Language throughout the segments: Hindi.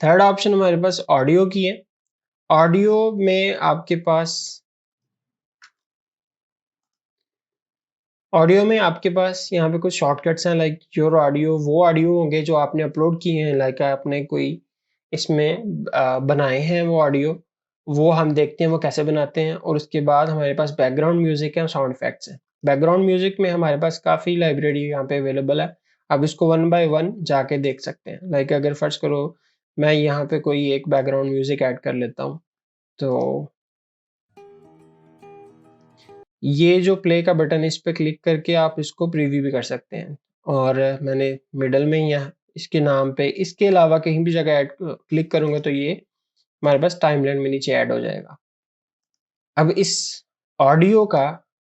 थर्ड ऑप्शन हमारे पास ऑडियो की है। ऑडियो में आपके पास यहाँ पे कुछ शॉर्टकट्स हैं, लाइक योर ऑडियो, वो ऑडियो होंगे जो आपने अपलोड किए हैं, लाइक आपने कोई इसमें बनाए हैं वो ऑडियो, वो हम देखते हैं वो कैसे बनाते हैं। और उसके बाद हमारे पास बैकग्राउंड म्यूजिक है और साउंड इफेक्ट्स हैं। बैकग्राउंड म्यूजिक में हमारे पास काफ़ी लाइब्रेरी यहाँ पे अवेलेबल है, आप इसको वन बाय वन जाके देख सकते हैं। लाइक अगर फर्ज करो मैं यहाँ पे कोई एक बैकग्राउंड म्यूजिक ऐड कर लेता हूँ, तो ये जो प्ले का बटन है इस पे क्लिक करके आप इसको प्रीव्यू भी कर सकते हैं। और मैंने मिडल में यहाँ इसके नाम पे इसके अलावा कहीं भी जगह ऐड क्लिक करूंगा तो ये हमारे पास टाइमलाइन में नीचे ऐड हो जाएगा। अब इस ऑडियो का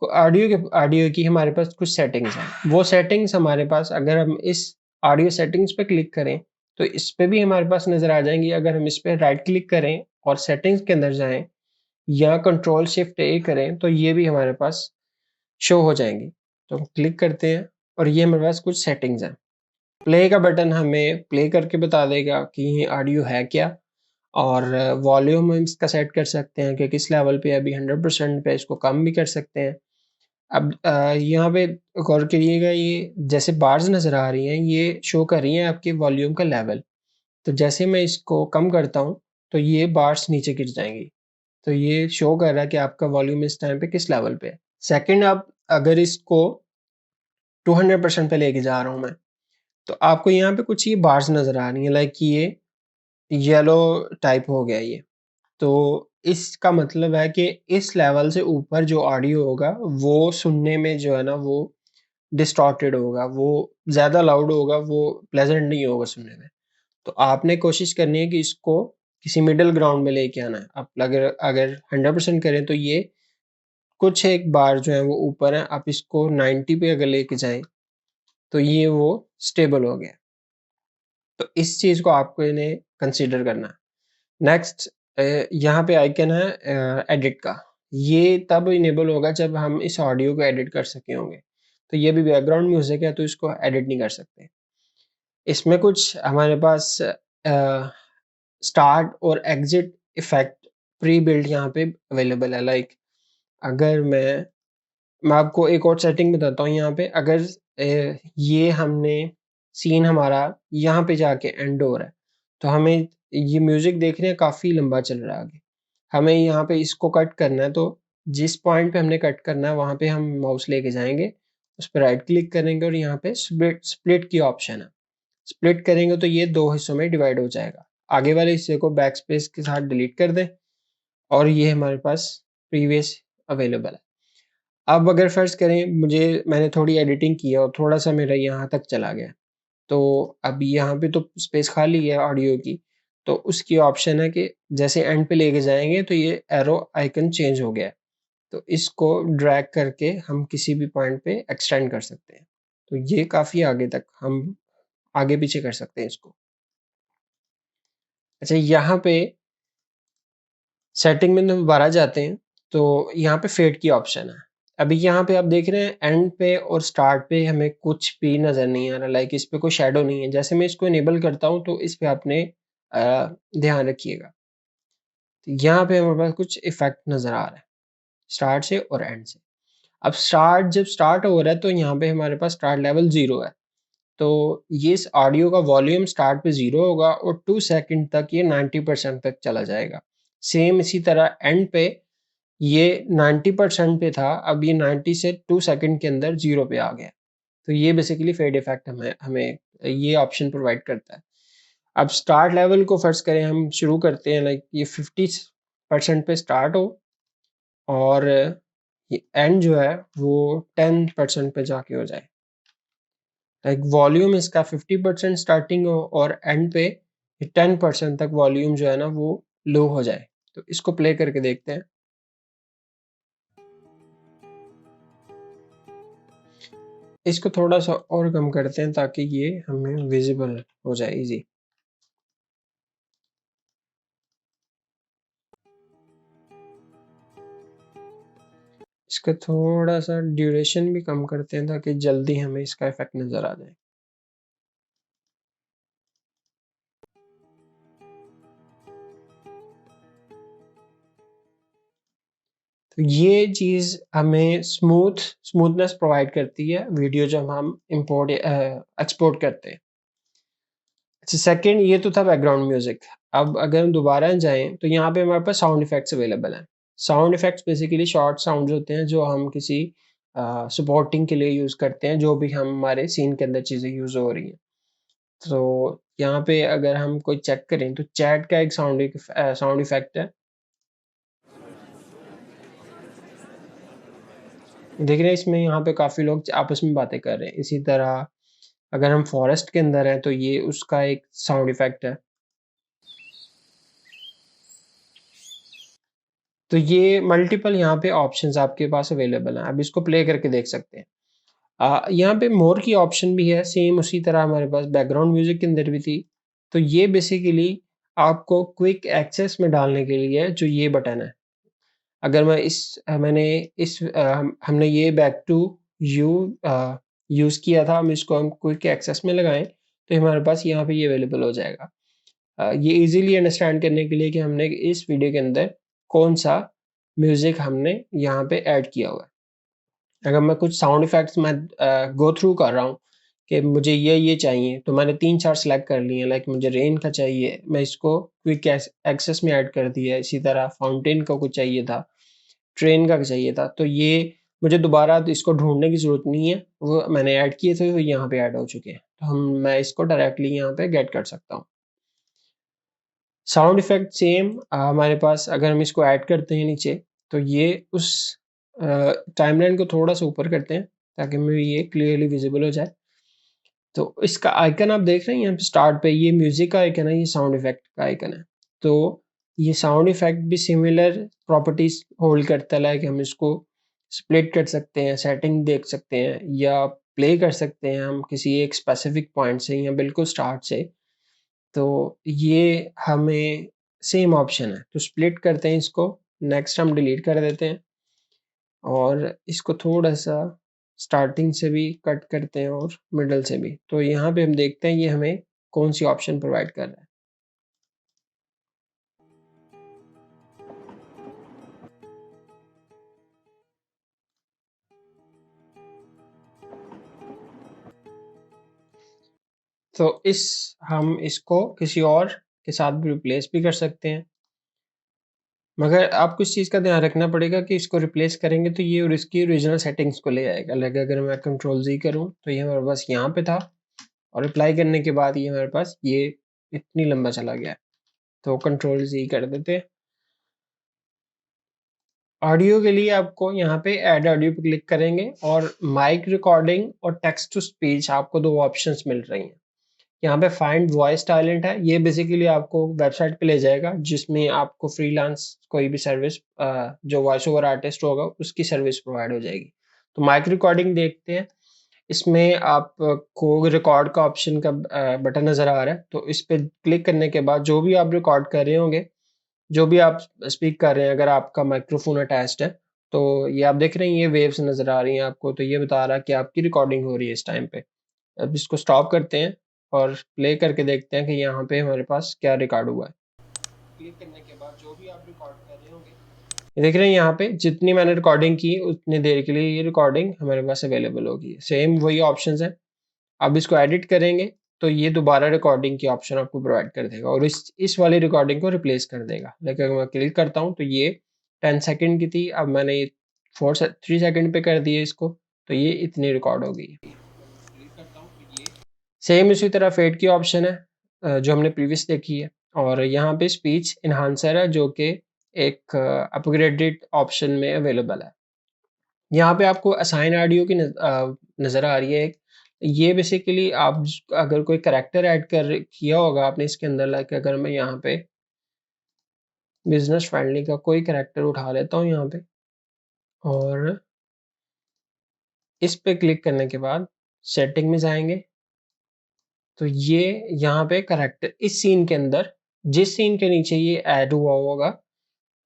ऑडियो की हमारे पास कुछ सेटिंग्स हैं। वो सेटिंग्स हमारे पास अगर हम इस ऑडियो सेटिंग्स पे क्लिक करें तो इस पे भी हमारे पास नजर आ जाएंगी। अगर हम इस पे राइट क्लिक करें और सेटिंग्स के अंदर जाएं या कंट्रोल शिफ्ट ए करें तो ये भी हमारे पास शो हो जाएंगी। तो हम क्लिक करते हैं और ये हमारे पास कुछ सेटिंग्स हैं। प्ले का बटन हमें प्ले करके बता देगा कि ये ऑडियो है क्या, और वॉल्यूम हम इसका सेट कर सकते हैं कि किस लेवल पे, अभी 100% पे, इसको कम भी कर सकते हैं। अब यहाँ पे गौर करिएगा, ये जैसे बार्स नज़र आ रही हैं ये शो कर रही हैं आपके वॉल्यूम का लेवल। तो जैसे मैं इसको कम करता हूँ तो ये बार्स नीचे गिर जाएंगी। तो ये शो कर रहा है कि आपका वॉल्यूम इस टाइम पे किस लेवल पे है। सेकंड, आप अगर इसको 200% पे लेके जा रहा हूँ मैं, तो आपको यहाँ पे कुछ ये बार्स नज़र आ रही हैं, लाइक ये येलो टाइप हो गया ये। तो इसका मतलब है कि इस लेवल से ऊपर जो ऑडियो होगा वो सुनने में जो है ना वो डिस्टॉर्टेड होगा, वो ज़्यादा लाउड होगा, वो प्लेजेंट नहीं होगा सुनने में। तो आपने कोशिश करनी है कि इसको किसी मिडल ग्राउंड में लेके आना है। आप अगर अगर 100% करें तो ये कुछ एक बार जो है वो ऊपर है, आप इसको 90 पे अगर लेके जाएं तो ये वो स्टेबल हो गया। तो इस चीज़ को आपको इन्हें कंसीडर करना है। नेक्स्ट, यहाँ पे आइकन है एडिट का। ये तब इनेबल होगा जब हम इस ऑडियो को एडिट कर सके होंगे। तो ये भी बैकग्राउंड म्यूजिक है तो इसको एडिट नहीं कर सकते। इसमें कुछ हमारे पास स्टार्ट और एग्जिट इफेक्ट प्री बिल्ड यहाँ पे अवेलेबल है। लाइक अगर मैं आपको एक और सेटिंग बताता हूँ। यहाँ पे अगर ये हमने सीन हमारा यहाँ पे जाके एंड हो रहा है तो हमें ये म्यूजिक देख रहे हैं काफ़ी लंबा चल रहा है आगे, हमें यहाँ पे इसको कट करना है। तो जिस पॉइंट पे हमने कट करना है वहाँ पे हम माउस लेके जाएंगे, उस पर राइट क्लिक करेंगे और यहाँ पे स्प्लिट की ऑप्शन है। स्प्लिट करेंगे तो ये दो हिस्सों में डिवाइड हो जाएगा। आगे वाले हिस्से को बैक स्पेस के साथ डिलीट कर दें और ये हमारे पास प्रीवियस अवेलेबल है। अब अगर फर्ज करें मैंने थोड़ी एडिटिंग की है और थोड़ा सा मेरा यहाँ तक चला गया, तो अब यहाँ पे तो स्पेस खाली है ऑडियो की, तो उसकी ऑप्शन है कि जैसे एंड पे लेके जाएंगे तो ये एरो आइकन चेंज हो गया है। तो इसको ड्रैग करके हम किसी भी पॉइंट पे एक्सटेंड कर सकते हैं। तो ये काफ़ी आगे तक हम आगे पीछे कर सकते हैं इसको। अच्छा, यहाँ पे सेटिंग में दोबारा जाते हैं तो यहाँ पे फेड की ऑप्शन है। अभी यहाँ पे आप देख रहे हैं एंड पे और स्टार्ट पे हमें कुछ भी नज़र नहीं आ रहा, लाइक इस पे कोई शेडो नहीं है। जैसे मैं इसको इनेबल करता हूँ तो इस पे आपने ध्यान रखिएगा, तो यहाँ पे हमारे पास कुछ इफेक्ट नज़र आ रहा है स्टार्ट से और एंड से। अब जब स्टार्ट हो रहा है तो यहाँ पे हमारे पास स्टार्ट लेवल 0 है। तो ये इस ऑडियो का वॉल्यूम स्टार्ट पे 0 होगा और 2 सेकंड तक ये 90% तक चला जाएगा। सेम इसी तरह एंड पे ये 90% पे था, अब ये 90 से 2 सेकंड के अंदर 0 पे आ गया। तो ये बेसिकली फेड इफेक्ट हमें हमें ये ऑप्शन प्रोवाइड करता है। अब स्टार्ट लेवल को फर्ज करें हम शुरू करते हैं, लाइक ये 50% पे स्टार्ट हो और ये एंड जो है वो 10% पे जाके हो जाए। लाइक वॉल्यूम इसका 50% स्टार्टिंग हो और एंड पे 10% तक वॉल्यूम जो है ना वो लो हो जाए। तो इसको प्ले करके देखते हैं। इसको थोड़ा सा और कम करते हैं ताकि ये हमें विजिबल हो जाए इजी। इसका थोड़ा सा ड्यूरेशन भी कम करते हैं ताकि जल्दी हमें इसका इफेक्ट नज़र आ जाए। तो ये चीज़ हमें स्मूथनेस प्रोवाइड करती है वीडियो जब हम इंपोर्ट एक्सपोर्ट करते हैं। अच्छा, सेकंड ये तो था बैकग्राउंड म्यूजिक। अब अगर हम दोबारा जाएं तो यहाँ पे हमारे पास साउंड इफेक्ट्स अवेलेबल हैं। Sound effects basically short sounds होते हैं जो हम किसी सपोर्टिंग के लिए यूज़ करते हैं, जो भी हमारे सीन के अंदर चीज़ें यूज़ हो रही हैं। तो यहाँ पे अगर हम कोई चेक करें तो चैट का एक साउंड इफेक्ट है। देख रहे हैं इसमें यहाँ पे काफ़ी लोग आपस में बातें कर रहे हैं। इसी तरह अगर हम फॉरेस्ट के अंदर हैं तो ये उसका एक साउंड इफेक्ट है। तो ये मल्टीपल यहाँ पे ऑप्शंस आपके पास अवेलेबल हैं। आप इसको प्ले करके देख सकते हैं। यहाँ पे मोर की ऑप्शन भी है, सेम उसी तरह हमारे पास बैकग्राउंड म्यूजिक के अंदर भी थी। तो ये बेसिकली आपको क्विक एक्सेस में डालने के लिए जो ये बटन है। अगर मैं हमने ये बैक टू यू यूज़ किया था, हम इसको हम क्विक एक्सेस में लगाएं तो हमारे पास यहाँ पे ये अवेलेबल हो जाएगा। ये इजीली अंडरस्टैंड करने के लिए कि हमने इस वीडियो के अंदर कौन सा म्यूजिक हमने यहाँ पे ऐड किया हुआ है। अगर मैं कुछ साउंड इफेक्ट्स मैं गो थ्रू कर रहा हूँ कि मुझे ये चाहिए, तो मैंने 3-4 सेलेक्ट कर लिए हैं। लाइक मुझे रेन का चाहिए, मैं इसको क्विक एक्सेस में ऐड कर दिया है। इसी तरह फाउंटेन का कुछ चाहिए था, ट्रेन का चाहिए था, तो ये मुझे दोबारा तो इसको ढूंढने की ज़रूरत नहीं है, वो मैंने ऐड किए थे, वो यहाँ पे ऐड हो चुके हैं। तो मैं इसको डायरेक्टली यहाँ पे गेट कर सकता हूँ। साउंड इफेक्ट सेम हमारे पास, अगर हम इसको ऐड करते हैं नीचे, तो ये उस टाइमलाइन को थोड़ा सा ऊपर करते हैं ताकि हमें ये क्लियरली विजिबल हो जाए। तो इसका आइकन आप देख रहे हैं यहाँ पे स्टार्ट पे, ये म्यूजिक का आइकन है, ये साउंड इफेक्ट का आइकन है। तो ये साउंड इफेक्ट भी सिमिलर प्रॉपर्टीज होल्ड करता है कि हम इसको स्प्लिट कर सकते हैं, सेटिंग देख सकते हैं, या प्ले कर सकते हैं हम किसी एक स्पेसिफिक पॉइंट से या बिल्कुल स्टार्ट से। तो ये हमें सेम ऑप्शन है, तो स्प्लिट करते हैं इसको, नेक्स्ट हम डिलीट कर देते हैं और इसको थोड़ा-सा स्टार्टिंग से भी कट करते हैं और मिडल से भी। तो यहाँ पे हम देखते हैं ये हमें कौन-सी ऑप्शन प्रोवाइड कर रहा है। तो हम इसको किसी और के साथ भी रिप्लेस भी कर सकते हैं। मगर आपको इस चीज़ का ध्यान रखना पड़ेगा कि इसको रिप्लेस करेंगे तो ये और इसकी ओरिजिनल सेटिंग्स को ले आएगा। लाइक अगर मैं कंट्रोल Z करूँ तो ये हमारे पास यहाँ पे था और अप्लाई करने के बाद ये हमारे पास ये इतनी लंबा चला गया। तो कंट्रोल Z कर देते हैं। ऑडियो के लिए आपको यहाँ पे ऐड ऑडियो पे क्लिक करेंगे और माइक रिकॉर्डिंग और टेक्स्ट टू स्पीच आपको 2 ऑप्शंस मिल रही हैं। यहाँ पे फाइंड वॉइस टैलेंट है, ये बेसिकली आपको वेबसाइट पे ले जाएगा जिसमें आपको फ्रीलांस कोई भी सर्विस जो वॉइस ओवर आर्टिस्ट होगा उसकी सर्विस प्रोवाइड हो जाएगी। तो माइक रिकॉर्डिंग देखते हैं। इसमें आपको रिकॉर्ड का ऑप्शन का बटन नज़र आ रहा है, तो इस पे क्लिक करने के बाद जो भी आप रिकॉर्ड कर रहे होंगे, जो भी आप स्पीक कर रहे हैं, अगर आपका माइक्रोफोन अटैच्ड है, तो ये आप देख रहे हैं ये वेव्स नज़र आ रही हैं आपको, तो ये बता रहा है कि आपकी रिकॉर्डिंग हो रही है इस टाइम पे। अब इसको स्टॉप करते हैं और प्ले करके देखते हैं कि यहाँ पे हमारे पास क्या रिकॉर्ड हुआ है। क्लिक करने के बाद जो भी आप रिकॉर्ड कर रहे होंगे, ये देख रहे हैं यहाँ पे जितनी मैंने रिकॉर्डिंग की उतनी देर के लिए ये रिकॉर्डिंग हमारे पास अवेलेबल होगी। सेम वही ऑप्शंस हैं। अब इसको एडिट करेंगे तो ये दोबारा रिकॉर्डिंग की ऑप्शन आपको प्रोवाइड कर देगा और इस वाली रिकॉर्डिंग को रिप्लेस कर देगा। लेकिन अगर मैं क्लिक करता हूँ तो ये 10 सेकंड की थी, अब मैंने ये 3 सेकंड पे कर दिए इसको, तो ये इतनी रिकॉर्ड हो गई। सेम इसी तरह फेड की ऑप्शन है जो हमने प्रीवियस देखी है, और यहाँ पे स्पीच इन्हांसर है जो कि एक अपग्रेडेड ऑप्शन में अवेलेबल है। यहाँ पे आपको असाइन ऑडियो की नज़र आ रही है एक। ये बेसिकली आप अगर कोई करैक्टर ऐड किया होगा आपने इसके अंदर, लाइक अगर मैं यहाँ पे बिजनेस फ्रेंडली का कोई करैक्टर उठा लेता हूँ यहाँ पे और इस पे क्लिक करने के बाद सेटिंग में जाएंगे, तो ये यहाँ पे करैक्टर इस सीन के अंदर जिस सीन के नीचे ये ऐड हुआ होगा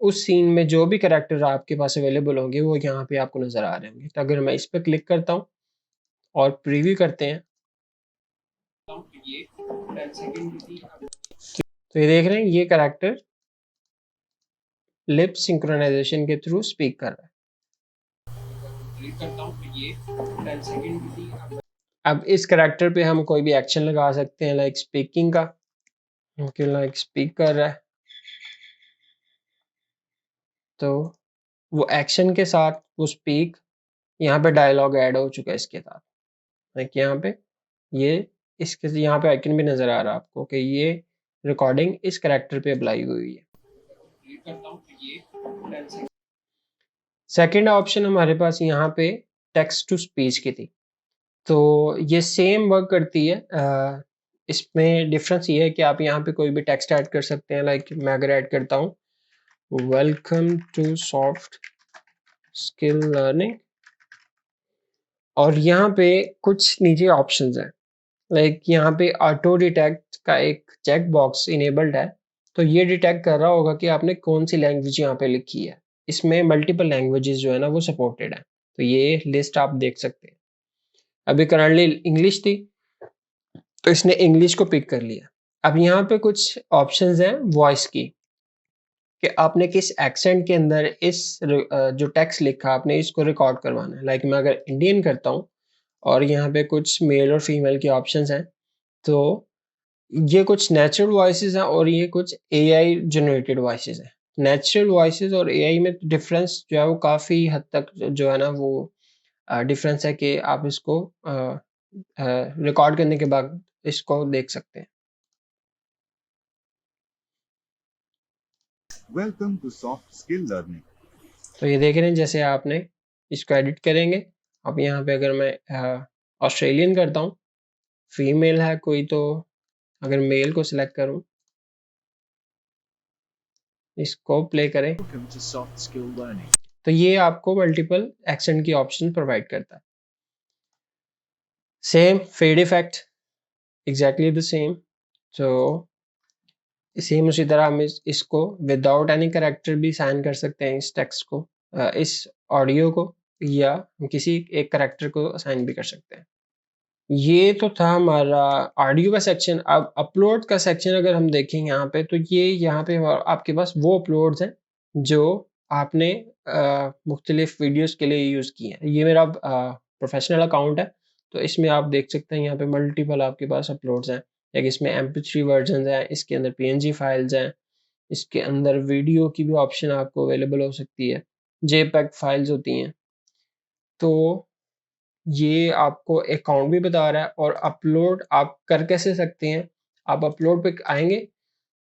उस सीन में जो भी करैक्टर आपके पास अवेलेबल होंगे वो यहाँ पे आपको नज़र आ रहे होंगे। तो अगर मैं इस पे क्लिक करता हूँ और प्रीव्यू करते हैं तो ये देख रहे हैं ये करैक्टर लिप सिंक्रोनाइजेशन के थ्रू स्पीक कर रहा है। क्लिक करता हूँ तो ये 10 सेकंड की थी। अब इस करैक्टर पे हम कोई भी एक्शन लगा सकते हैं, लाइक स्पीकिंग का, क्योंकि लाइक स्पीक कर रहा है तो वो एक्शन के साथ वो स्पीक, यहाँ पे डायलॉग ऐड हो चुका है इसके साथ। लाइक यहाँ पे ये इसके यहाँ पे आइकन भी नजर आ रहा है आपको कि ये रिकॉर्डिंग इस करैक्टर पे अप्लाई हुई है। सेकेंड ऑप्शन हमारे पास यहाँ पे टेक्स्ट टू स्पीच की थी, तो ये सेम वर्क करती है। इसमें डिफरेंस ये है कि आप यहाँ पे कोई भी टेक्स्ट ऐड कर सकते हैं। लाइक मैं अगर ऐड करता हूँ welcome to soft skill learning, और यहाँ पे कुछ नीचे ऑप्शंस हैं। लाइक यहाँ पे ऑटो डिटेक्ट का एक चेक बॉक्स इनेबल्ड है, तो ये डिटेक्ट कर रहा होगा कि आपने कौन सी लैंग्वेज यहाँ पे लिखी है। इसमें मल्टीपल लैंग्वेजेस जो है ना वो सपोर्टेड है, तो ये लिस्ट आप देख सकते हैं। अभी करंटली इंग्लिश थी तो इसने इंग्लिश को पिक कर लिया। अब यहाँ पे कुछ ऑप्शंस हैं वॉइस की, कि आपने किस एक्सेंट के अंदर इस जो टेक्स्ट लिखा आपने इसको रिकॉर्ड करवाना है। लाइक मैं अगर इंडियन करता हूँ और यहाँ पे कुछ मेल और फीमेल के ऑप्शंस हैं, तो ये कुछ नेचुरल वॉइसेस हैं और ये कुछ एआई जनरेटेड वॉइसेस हैं। नेचुरल वॉइसेस और एआई में डिफरेंस जो है वो काफ़ी हद तक जो है ना वो डिफरेंस है कि आप इसको रिकॉर्ड करने के बाद इसको देख सकते हैं। Welcome to soft skill learning. तो ये देख रहे हैं जैसे आपने इसको एडिट करेंगे। अब यहाँ पे अगर मैं ऑस्ट्रेलियन करता हूँ, फीमेल है कोई, तो अगर मेल को सिलेक्ट करूँ, इसको प्ले करें, तो ये आपको मल्टीपल एक्सेंट की ऑप्शन प्रोवाइड करता है। Same fade effect exactly the same, तो सेम उसी तरह हम इसको विदाउट एनी कैरेक्टर भी साइन कर सकते हैं इस टेक्स्ट को, इस ऑडियो को, या हम किसी एक कैरेक्टर को असाइन भी कर सकते हैं। ये तो था हमारा ऑडियो का सेक्शन। अब अपलोड का सेक्शन अगर हम देखें यहाँ पे, तो ये यहाँ पे आपके पास वो अपलोड्स हैं जो आपने मुख्तलिफ वीडियोस के लिए यूज़ किए हैं। ये मेरा प्रोफेशनल अकाउंट है, तो इसमें आप देख सकते हैं यहाँ पे मल्टीपल आपके पास अपलोड्स हैं। एक इसमें MP3 वर्जन हैं, इसके अंदर PNG फाइल्स हैं, इसके अंदर वीडियो की भी ऑप्शन आपको अवेलेबल हो सकती है, JPEG फाइल्स होती हैं। तो ये आपको अकाउंट भी बता रहा है, और अपलोड आप कर कैसे सकते हैं। आप अपलोड पे आएंगे,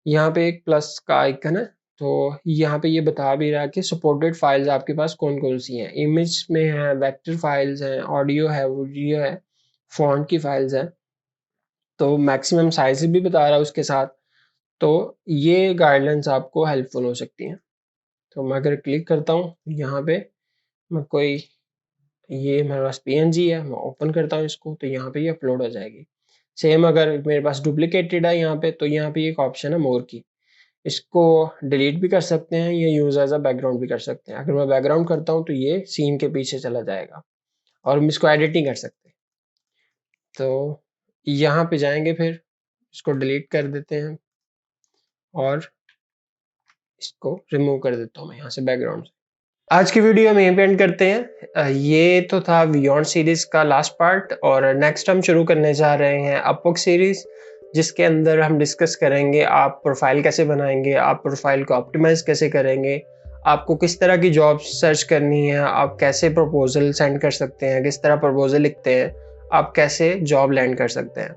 यहाँ पे एक प्लस का आइकन है, तो यहाँ पे ये बता भी रहा है कि सपोर्टेड फाइल्स आपके पास कौन कौन सी हैं। इमेज में है, वेक्टर फाइल्स हैं, ऑडियो है, वीडियो है, फॉन्ट की फाइल्स हैं, तो मैक्सिमम साइज भी बता रहा है उसके साथ। तो ये गाइडलाइंस आपको हेल्पफुल हो सकती हैं। तो मैं अगर क्लिक करता हूँ यहाँ पे, मैं कोई, ये मेरे पास PNG है, मैं ओपन करता हूँ इसको, तो यहाँ पे ये अपलोड हो जाएगी। सेम अगर मेरे पास डुप्लीकेटेड है यहाँ पे, तो यहाँ पे एक ऑप्शन है मोर की, इसको डिलीट भी कर सकते हैं, ये यूज एज अ बैकग्राउंड भी कर सकते हैं। अगर मैं बैकग्राउंड करता हूँ तो ये सीन के पीछे चला जाएगा, और हम इसको एडिट नहीं कर सकते। तो यहाँ पे जाएंगे, फिर इसको डिलीट कर देते हैं और इसको रिमूव कर देता हूँ मैं यहाँ से बैकग्राउंड से। आज की वीडियो हम यहीं पे एंड करते हैं। ये तो था बियॉन्ड सीरीज का लास्ट पार्ट, और नेक्स्ट हम शुरू करने जा रहे हैं अपवर्क सीरीज, जिसके अंदर हम डिस्कस करेंगे आप प्रोफाइल कैसे बनाएंगे, आप प्रोफाइल को ऑप्टिमाइज कैसे करेंगे, आपको किस तरह की जॉब सर्च करनी है, आप कैसे प्रपोजल सेंड कर सकते हैं, किस तरह प्रपोजल लिखते हैं, आप कैसे जॉब लैंड कर सकते हैं।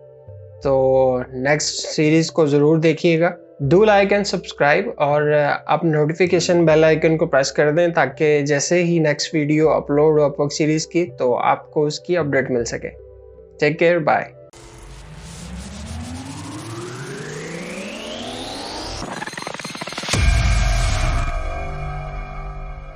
तो नेक्स्ट सीरीज को ज़रूर देखिएगा। डू लाइक एंड सब्सक्राइब, और आप नोटिफिकेशन बेल आइकन को प्रेस कर दें, ताकि जैसे ही नेक्स्ट वीडियो अपलोड हो अपवर्क सीरीज़ की, तो आपको उसकी अपडेट मिल सके। Take care, bye.